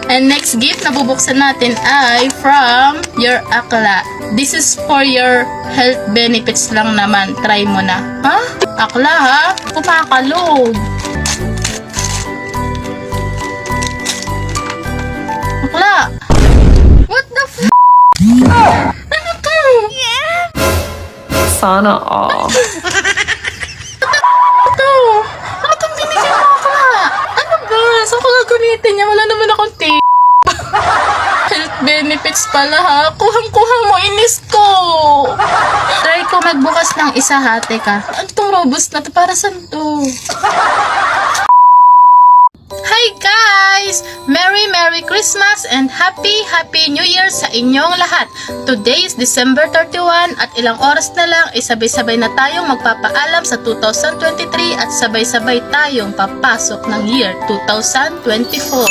And next gift na bubuksan natin ay from your akla. This is for your health benefits lang naman. Try mo na. Ha? Akla ha? Kumakalog. Akla. What the f***? Ano to? Sana all. Ito. Ano itong binigyan mo, Akla? Ano ba? Saan ko gagamitin niya? Wala naman akong health benefits pala ha. Kuhang-kuha mo, inis ko. Try ko magbukas ng isa ha. Teka. Ano itong robust na to? Para saan to? Hi guys! Merry Christmas and Happy New Year sa inyong lahat. Today is December 31 at ilang oras na lang sabay-sabay na tayong magpapaalam sa 2023 at sabay-sabay tayong papasok ng year 2024.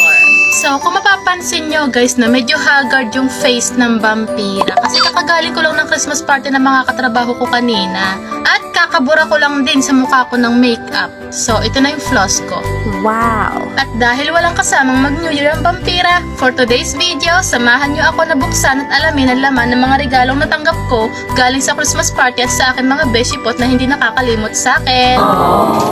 So, kung mapapansin nyo guys na medyo haggard yung face ng vampira kasi kakagaling ko lang ng Christmas party ng mga katrabaho ko kanina at kakabura ko lang din sa mukha ko ng makeup. So, ito na yung floss ko. Wow. At dahil walang kasamang mag-New Year ang vampira, for today's video, samahan nyo ako na buksan at alamin ang laman ng mga regalong natanggap ko galing sa Christmas party at sa akin mga beshipot na hindi nakakalimot sa akin.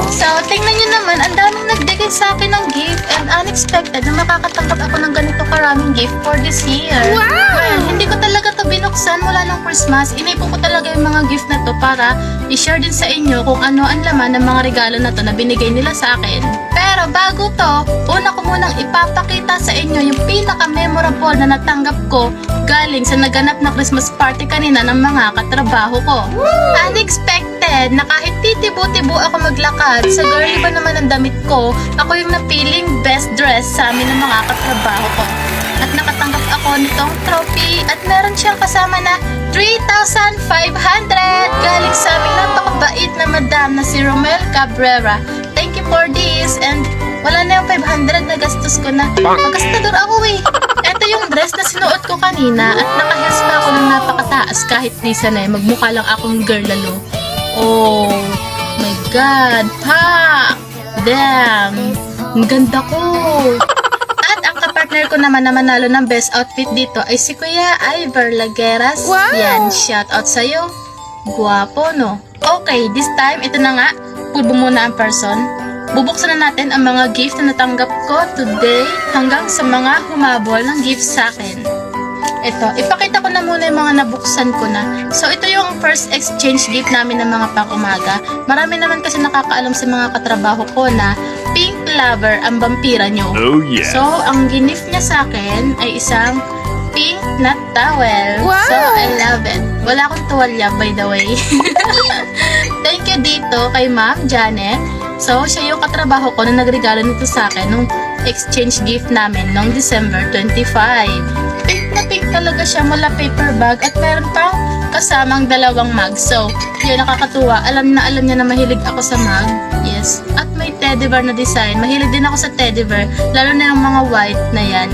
So, tingnan nyo naman, ang daming nagbigay sa akin ng gift and unexpected na makakatanggap ako ng ganito karaming gift for this year. Wow! Well, hindi ko talaga to binuksan mula ng Christmas. Inipon ko talaga yung mga gift na to para i-share din sa inyo kung ano ang laman ng mga regalo na to na binigay nila sa akin. Pero bago to, una ko munang ipapakita sa inyo yung pinaka-memorable na natanggap ko galing sa naganap na Christmas party kanina ng mga katrabaho ko. Unexpected na kahit titibo-tibo ako maglakad, sa girly ba naman ang damit ko, ako yung napiling best dress sa amin ng mga katrabaho ko. At nakatanggap ako nitong trophy at meron siyang kasama na 3,500 galing sa aming napakabait na madam na si Romel Cabrera. Thank you for this and wala na yung 500 na gastos ko na. Magastador ako eh. Ito yung dress na sinuot ko kanina at naka-heels pa ako ng napakataas kahit di sanay. Magmukha lang akong girl lalo. Oh my god. Pak! Damn! Ang ganda ko! At ang kapartner ko naman na manalo ng best outfit dito ay si Kuya Iver Lagueras. Wow! Yan, shout out sa'yo. Guwapo no? Okay, this time, ito na nga. Pulbo muna ang person. Bubuksan na natin ang mga gift na natanggap ko today hanggang sa mga humabol ng gift sa akin. Ito, ipakita ko na muna yung mga nabuksan ko na. So, ito yung first exchange gift namin ng mga pang-umaga. Marami naman kasi nakakaalam sa mga katrabaho ko na pink lover ang vampira nyo. Oh yeah. So, ang gift niya sa akin ay isang pink na towel. Wow! So, I love it. Wala akong tuwalya, by the way. Thank you dito kay Ma'am Janet. So, siya yung katrabaho ko na nagregalo nito sa akin nung exchange gift namin nung December 25. Pink na pink talaga siya mula paper bag at meron pang kasamang dalawang mug. So, yun nakakatuwa. Alam niya na mahilig ako sa mug. Yes. At may teddy bear na design. Mahilig din ako sa teddy bear. Lalo na yung mga white na yan.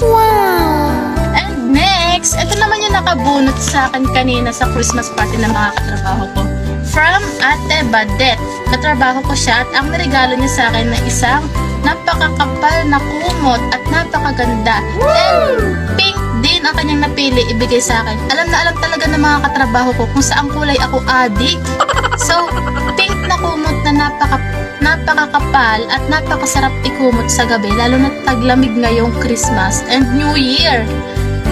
Wow. And next, ito naman yung nakabunot sa akin kanina sa Christmas party ng mga katrabaho ko. From Ate Badet. Katrabaho ko siya at ang regalo niya sa akin na isang napakakapal na kumot at napakaganda. And pink din ang kanyang napili ibigay sa akin. Alam na alam talaga ng mga katrabaho ko kung saang kulay ako adik. So, pink na kumot na napakakapal at napakasarap ikumot sa gabi lalo na taglamig ngayong Christmas and New Year.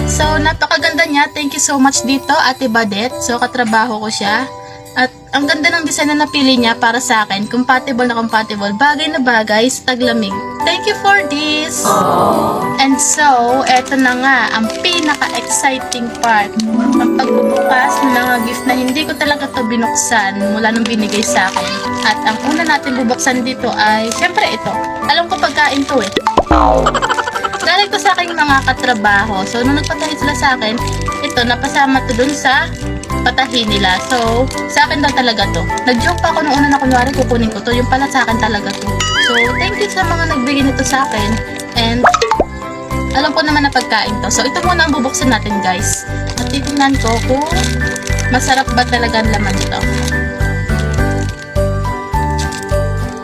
So, napakaganda niya. Thank you so much dito, Ate Badet. So, katrabaho ko siya. At ang ganda ng design na napili niya para sa akin. Compatible na compatible. Bagay na bagay sa taglamig. Thank you for this! And so, eto na nga, ang pinaka-exciting part. Ang pagbubukas ng mga gift na hindi ko talaga to binuksan mula nung binigay sa akin. At ang una natin bubuksan dito ay, syempre ito. Alam ko pagkain to eh. Galing to sa aking mga katrabaho. So, nung nagpatahi sila sa akin, ito, napasama to dun sa patahi nila. So, sa akin daw talaga to. Nag-joke pa ako nung una na kunwari kukunin ko to. Yung pala sa akin talaga to. So, thank you sa mga nagbigay nito sa akin. And, alam ko naman na pagkain to. So, ito muna ang bubuksan natin, guys. At titingnan ko kung masarap ba talaga ang laman nito.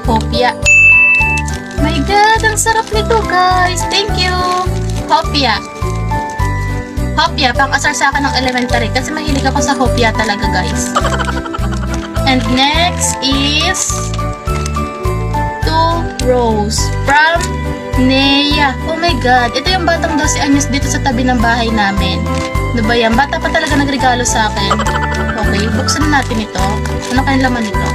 Hopya. My God, ang sarap nito, guys. Thank you. Hopia. Hopia, pang-asar sa akin ng elementary kasi mahilig ako sa Hopia talaga, guys. And next is 2 Rose from Nea. Oh my God, ito yung batang daw si Agnes dito sa tabi ng bahay namin. Ano ba yan? Bata pa talaga nagregalo sa akin. Okay, buksan natin ito. Ano kayang laman nito?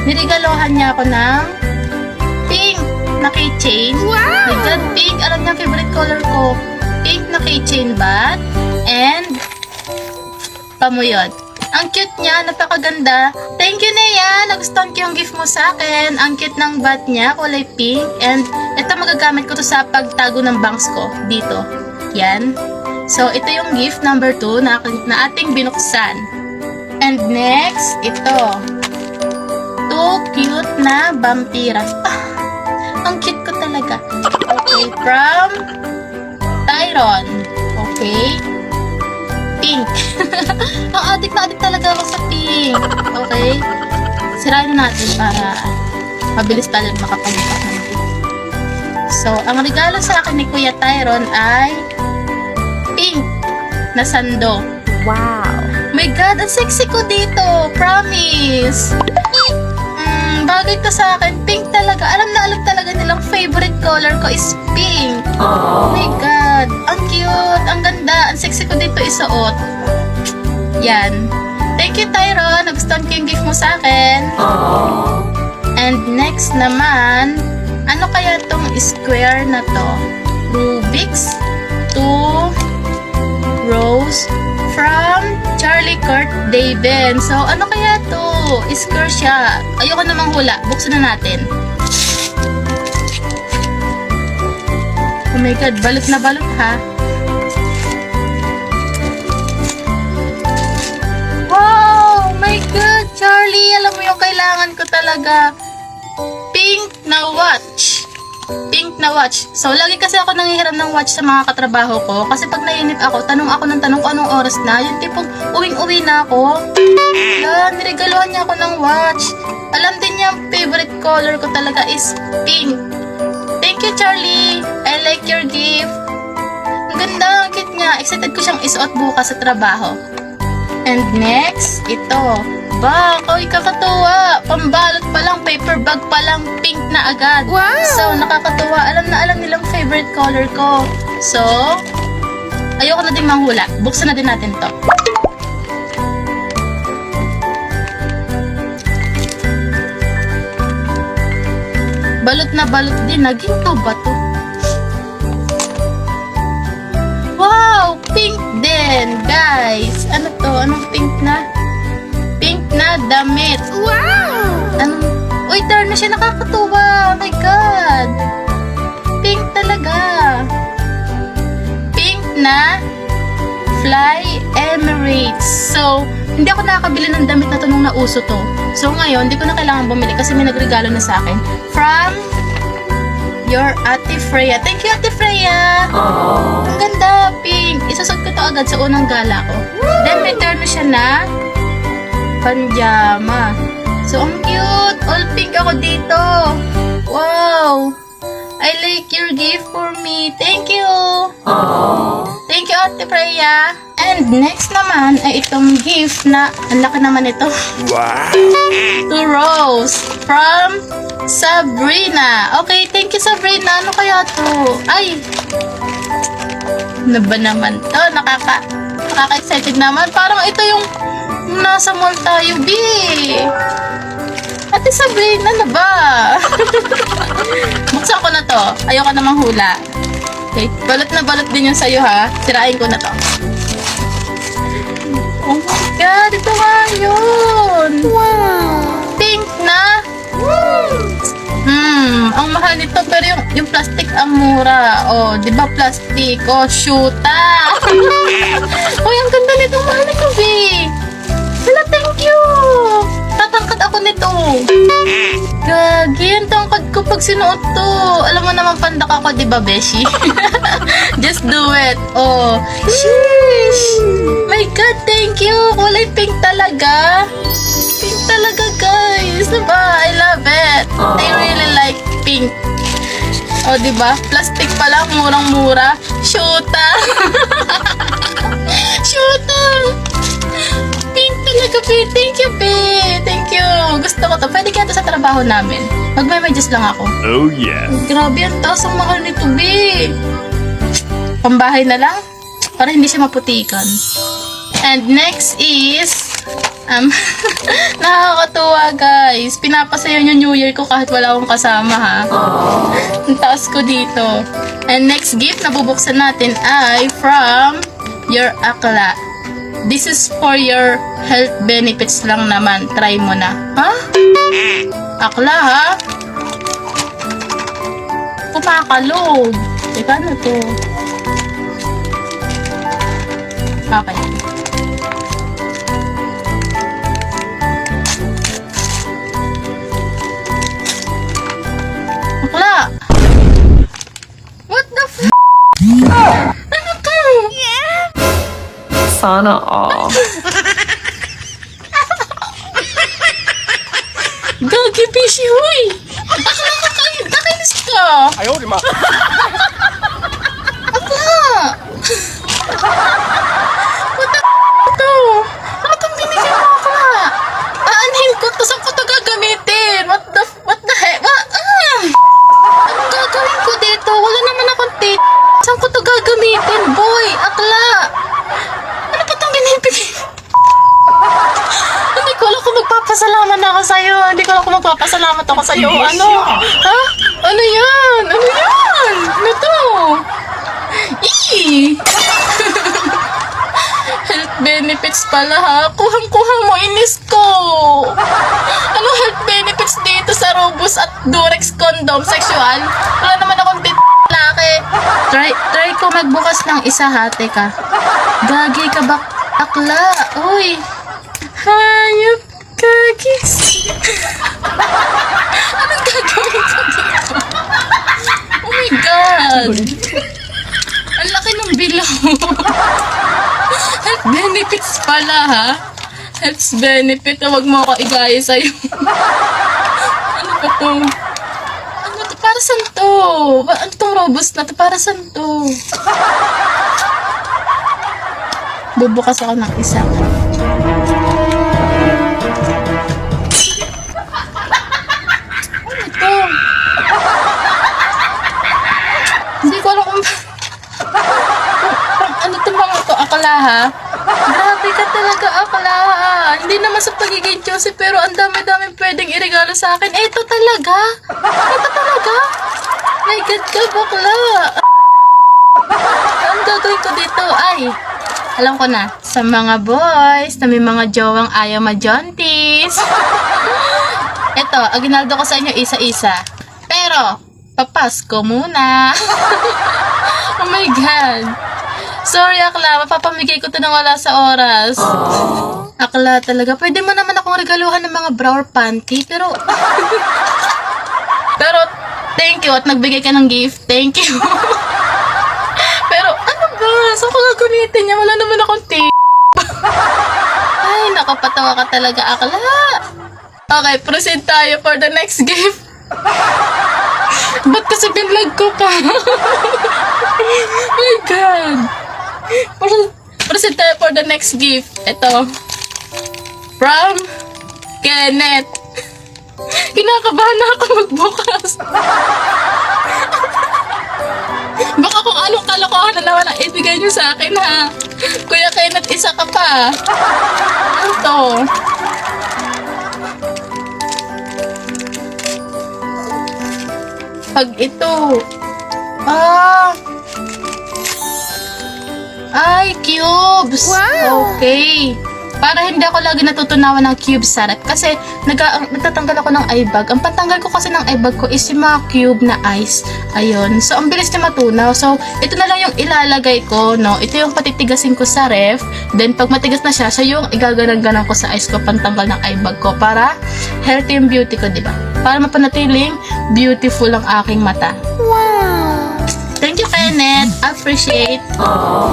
Nirigalohan niya ako ng pink na keychain. Wow! My God, pink. Alam niya, favorite color ko. Pink na keychain bat. And pamuyod. Ang cute niya, napakaganda. Thank you, Nea. Nagustuhan ko yung gift mo sa akin. Ang cute ng bat niya, kulay pink. And ito magagamit ko to sa pagtago ng bangs ko. Dito. Yan. So, ito yung gift number 2 na ating binuksan. And next, ito. 2 cute na vampira. Ang cute ko talaga. Okay, from Tyron. Okay. Pink. Ang adik na adik talaga ako sa pink. Okay. Sirain natin para mabilis tayo makapag-ipak ng pink. So, ang regalo sa akin ni Kuya Tyron ay pink na sando. Wow. My God, ang sexy ko dito. Promise. Bagay to sa akin. Pink talaga. Alam na alam talaga nilang favorite color ko is pink. Oh my God. Ang cute. Ang ganda. Ang sexy ko dito isuot. Yan. Thank you, Tyron. Nagustuhan ko yung gift mo sa akin. And next naman, ano kaya tong square na to? Rubik's 2 Rose from Charlie Kurt Daven. So, ano kaya to? Square siya. Ayoko namang hula. Buksan na natin. Oh my God, balot na balot ha. Wow! My God, Charlie, alam mo yung kailangan ko talaga. Pink na watch. Pink na watch. So, lagi kasi ako nanghihiram ng watch sa mga katrabaho ko. Kasi pag nainip ako, tanong ako ng tanong kung anong oras na. Yung tipong uwing-uwi na ako. Yan, niregaluhan niya ako ng watch. Alam din niya, favorite color ko talaga is pink. Thank you, Charlie. I like your gift. Ang ganda, ang cute niya. Excited ko siyang isuot bukas sa trabaho. And next, ito. Ba, koy kakatuwa. Pambalot pa lang, paper bag pa lang, pink na agad. Wow! So, nakakatuwa. Alam na alam nilang favorite color ko. So, ayoko na din manghula. Buksan na din natin to. Balot na balot din. Naginto ba to? Wow! Pink din, guys. Ano to? Anong pink na? Pink na damit. Wow! Anong... Uy, turn na siya. Nakakatuwa. Oh my God. Pink talaga. Pink na Fly Emirates. So, hindi ako nakakabili ng damit na to nung nauso to. So, ngayon, hindi ko na kailangan bumili kasi may nagregalo na sa akin. From your Ate Freya. Thank you, Ate Freya. Aww. Ang ganda, pink. Isusot ko to agad sa unang gala ko. Then, may turn na siya na panjama. So, ang cute. All pink ako dito. Wow. I like your gift for me. Thank you. Aww. Thank you, Ate Freya. And next naman ay itong gift na ang laki naman ito. Wow. To Rose from Sabrina. Okay, thank you, Sabrina. Ano kaya to? Ay. Ano ba naman to? Nakaka-excited naman. Parang ito yung nasa mall tayo, B. Ate Sabrina, ano ba? Buksan ko na to. Ayoko namang hula. Okay, balot na balot din yung sayo ha. Sirain ko na to. Oh my God, ito nga yun. Wow. Pink na. Ang mahal nito pero yung plastic ang mura. Oh, 'di ba plastic? Oh, shoota. Uy, ang ganda nito, mahal nito, B. Wala, thank you. Tatangkad ako nito. Gagi, ang tangkad ko pag sinuot to. Alam mo naman pandak ako, 'di ba, Beshi? Just do it. Oh. Sheesh. My God, thank you. Kulay pink talaga. Pink talaga, guys. Diba? I love it. I really like pink. O, diba? Plastic pa lang, murang-mura. Shoota! Shoota! Pink talaga, Pe. Thank you, Pe. Thank you. Gusto ko to. Pwede kaya to sa trabaho namin. Magme-medyas lang ako. Oh yeah. Grabe, ang taas ang mahal nito, Be. Pambahay na lang? Para hindi siya maputikan. And next is... nakakatuwa, guys. Pinapasayo yung New Year ko kahit wala akong kasama, ha. Ang taas ko dito. And next gift na bubuksan natin ay from your akla. This is for your health benefits lang naman. Try mo na. Ha? Akla, ha? Kumakalog. Teka, ano to? Okay. Akla! What the f***? Ano to? Sana all. Gagi, busy, huy! Akla, nakainis ka! Ayaw, di ma. Akla! What the f*** to? Ano itong binigyan mo, Akla? Aanhin ko to. Saan ko to gagamitin? What the heck? Anong gagawin ko dito? Wala naman akong tit. Saan ko to gagamitin? Boy, Akla! Ano pa itong binibigay? Hindi ko alam kung magpapasalamat ako sa'yo. Hindi ko alam kung magpapasalamat ako sa'yo. Ano? Ha? Ano yan? Ano yan? Ano to? Eee! Health benefits pala, ha? Kuhang-kuha mo, inis ko. Ano health benefits dito sa Robust at Durex condom sexual? Wala naman akong laki. Try ko magbukas ng isa, ha? Teka. Gagi ka ba? Akla. Uy. Hayop. Gagis. Anong gagawin ko dito? Oh my God. Ang laki ng bilaw. Health benefits pala, ha? Health benefit. Huwag mo ako igaya sa'yo. Ano ba to? Ano to? Para saan to? Ano tong Robust na to? Para saan to? Bubukas ako ng isa. Ano to? Hindi ko alam kung... Ano to mga to? Akla, ha? Grabe ka talaga, Akla, ha? Hindi naman sa pagiging Joseph, pero ang dami-dami pwedeng iregalo sa akin. Ito talaga? Ito talaga? My God ka, bakla. Ang gagawin ko dito ay... Alam ko na, sa mga boys na may mga jowang ayaw majontis. Ito, aginaldo ko sa inyo isa-isa. Pero, papasko muna. Oh my God. Sorry, Akla. Mapapamigay ko to nang wala sa oras. Akla talaga. Pwede mo naman akong regaluhan ng mga bra or panty. Pero, thank you. At nagbigay ka ng gift. Thank you. Pero, ano ba? Saan ko gagamitin niya? Wala naman akong Ay, nakapatawa ka talaga, Akla. Okay, proceed tayo for the next gift. Ba't kasi binlag ko pa? My God. Proceed tayo for the next gift. Ito. From Kenneth. Kinakabahan na ako magbukas. Baka kung anong kalokohan na naman ang ibigay niyo sa akin, ha? Kuya Kenneth, isa ka pa. Ano to? Pag ito. Ay, cubes. Wow. Okay. Para hindi ako lagi natutunawan ng cubes sa rep. Kasi nagtatanggal ako ng eye bag. Ang pantanggal ko kasi ng eye bag ko is yung mga cube na ice. Ayun. So, ang bilis niya matunaw. So, ito na lang yung ilalagay ko, no? Ito yung patitigasin ko sa ref. Then, pag matigas na siya, yung igaganan-ganan ko sa ice ko, pantanggal ng eye bag ko. Para healthy yung beauty ko, diba? Para mapanatiling beautiful ang aking mata. Wow. Thank you, Kenneth. Appreciate.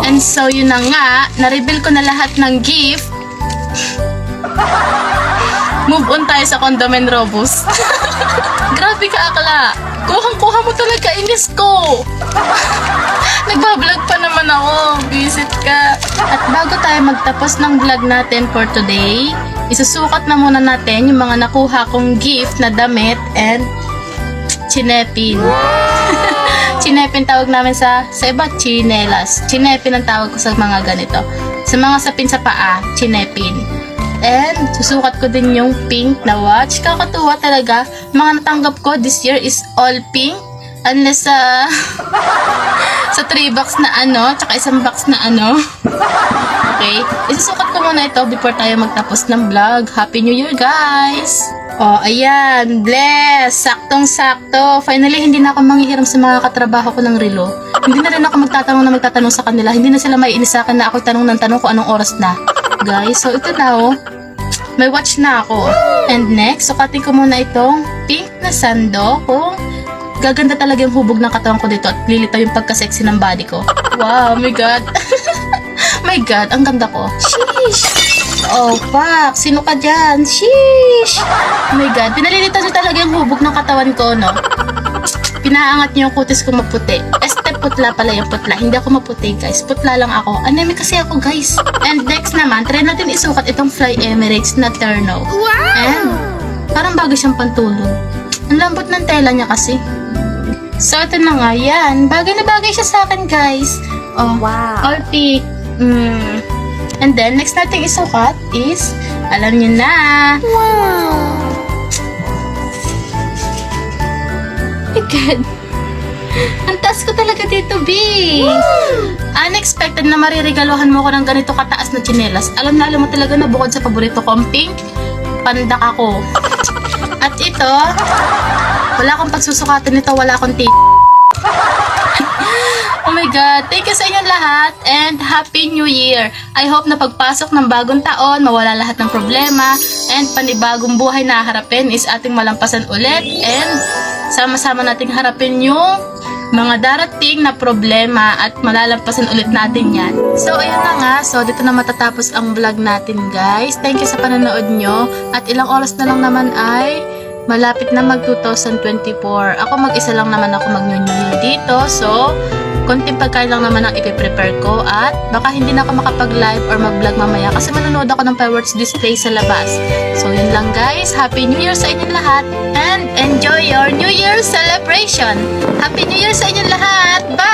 And so, yun na nga. Na-reveal ko na lahat ng gift. Move on tayo sa condom and robust. Grabe ka, akla. Kuhang-kuha mo talaga, inis ko. Nagbablog pa naman ako. Visit ka. At bago tayo magtapos ng vlog natin for today, isusukat na muna natin yung mga nakuha kong gift na damit and chinepin. Chinepin tawag namin sa iba, chinelas. Chinepin ang tawag ko sa mga ganito. Sa mga sapin sa paa, chinepin. And susukat ko din yung pink na watch. Kakatuwa talaga. Mga natanggap ko this year is all pink. Unless sa 3 box na ano, tsaka isang box na ano. Okay, isusukat ko muna ito before tayo magtapos ng vlog. Happy New Year, guys! Oh, ayan, bless! Saktong-sakto. Finally, hindi na ako manghihiram sa mga katrabaho ko ng relo. Hindi na rin ako magtatanong sa kanila. Hindi na sila maiinis sa akin na ako tanong ng tanong kung anong oras na. Guys, so ito na oh. May watch na ako. And next, sukatin ko muna itong pink na sando kung gaganda talaga yung hubog ng katawan ko dito at lilitaw yung pagka-sexy ng body ko. Wow, my God. My God, ang ganda ko. Sheesh. Oh, pak. Sino ka dyan? Sheesh. Oh my God, pinalilitaw niyo talaga yung hubog ng katawan ko, no? Pinaangat niyo yung kutis ko maputi. Putla pala yung putla. Hindi ako maputi, guys. Putla lang ako. Anemic kasi ako, guys. And next naman, try natin isukat itong Fly Emirates na terno. Wow! And parang bagay siyang pantulog. Ang lambot ng tela niya kasi. So, ito na nga. Yan. Bagay na bagay siya sa akin, guys. Oh, Wow. all pink. And then, next natin isukat is, alam niyo na. Wow. My God. Ang taas ko talaga dito, B. Unexpected na mariregaluhan mo ko ng ganito kataas na tsinelas. Alam mo talaga na bukod sa paborito ko, ang pink, pandak ako. At ito, wala akong pagsusukatin nito, wala akong Oh my God, thank you sa inyong lahat and Happy New Year! I hope na pagpasok ng bagong taon, mawala lahat ng problema and panibagong buhay na harapin is ating malampasan ulit and sama-sama nating harapin yung mga darating na problema at malalampasan ulit natin yan. So, ayun na nga. So, dito na matatapos ang vlog natin, guys. Thank you sa panonood nyo. At ilang oras na lang naman ay malapit na mag 2024. Ako mag-isa lang naman ako mag-New Year dito. So, konting pagkain lang naman ang ipiprepare ko at baka hindi na ako makapag-live or mag-vlog mamaya kasi manonood ako ng fireworks display sa labas. So, yun lang, guys. Happy New Year sa inyong lahat and enjoy your New Year celebration. Happy New Year sa inyong lahat. Bye!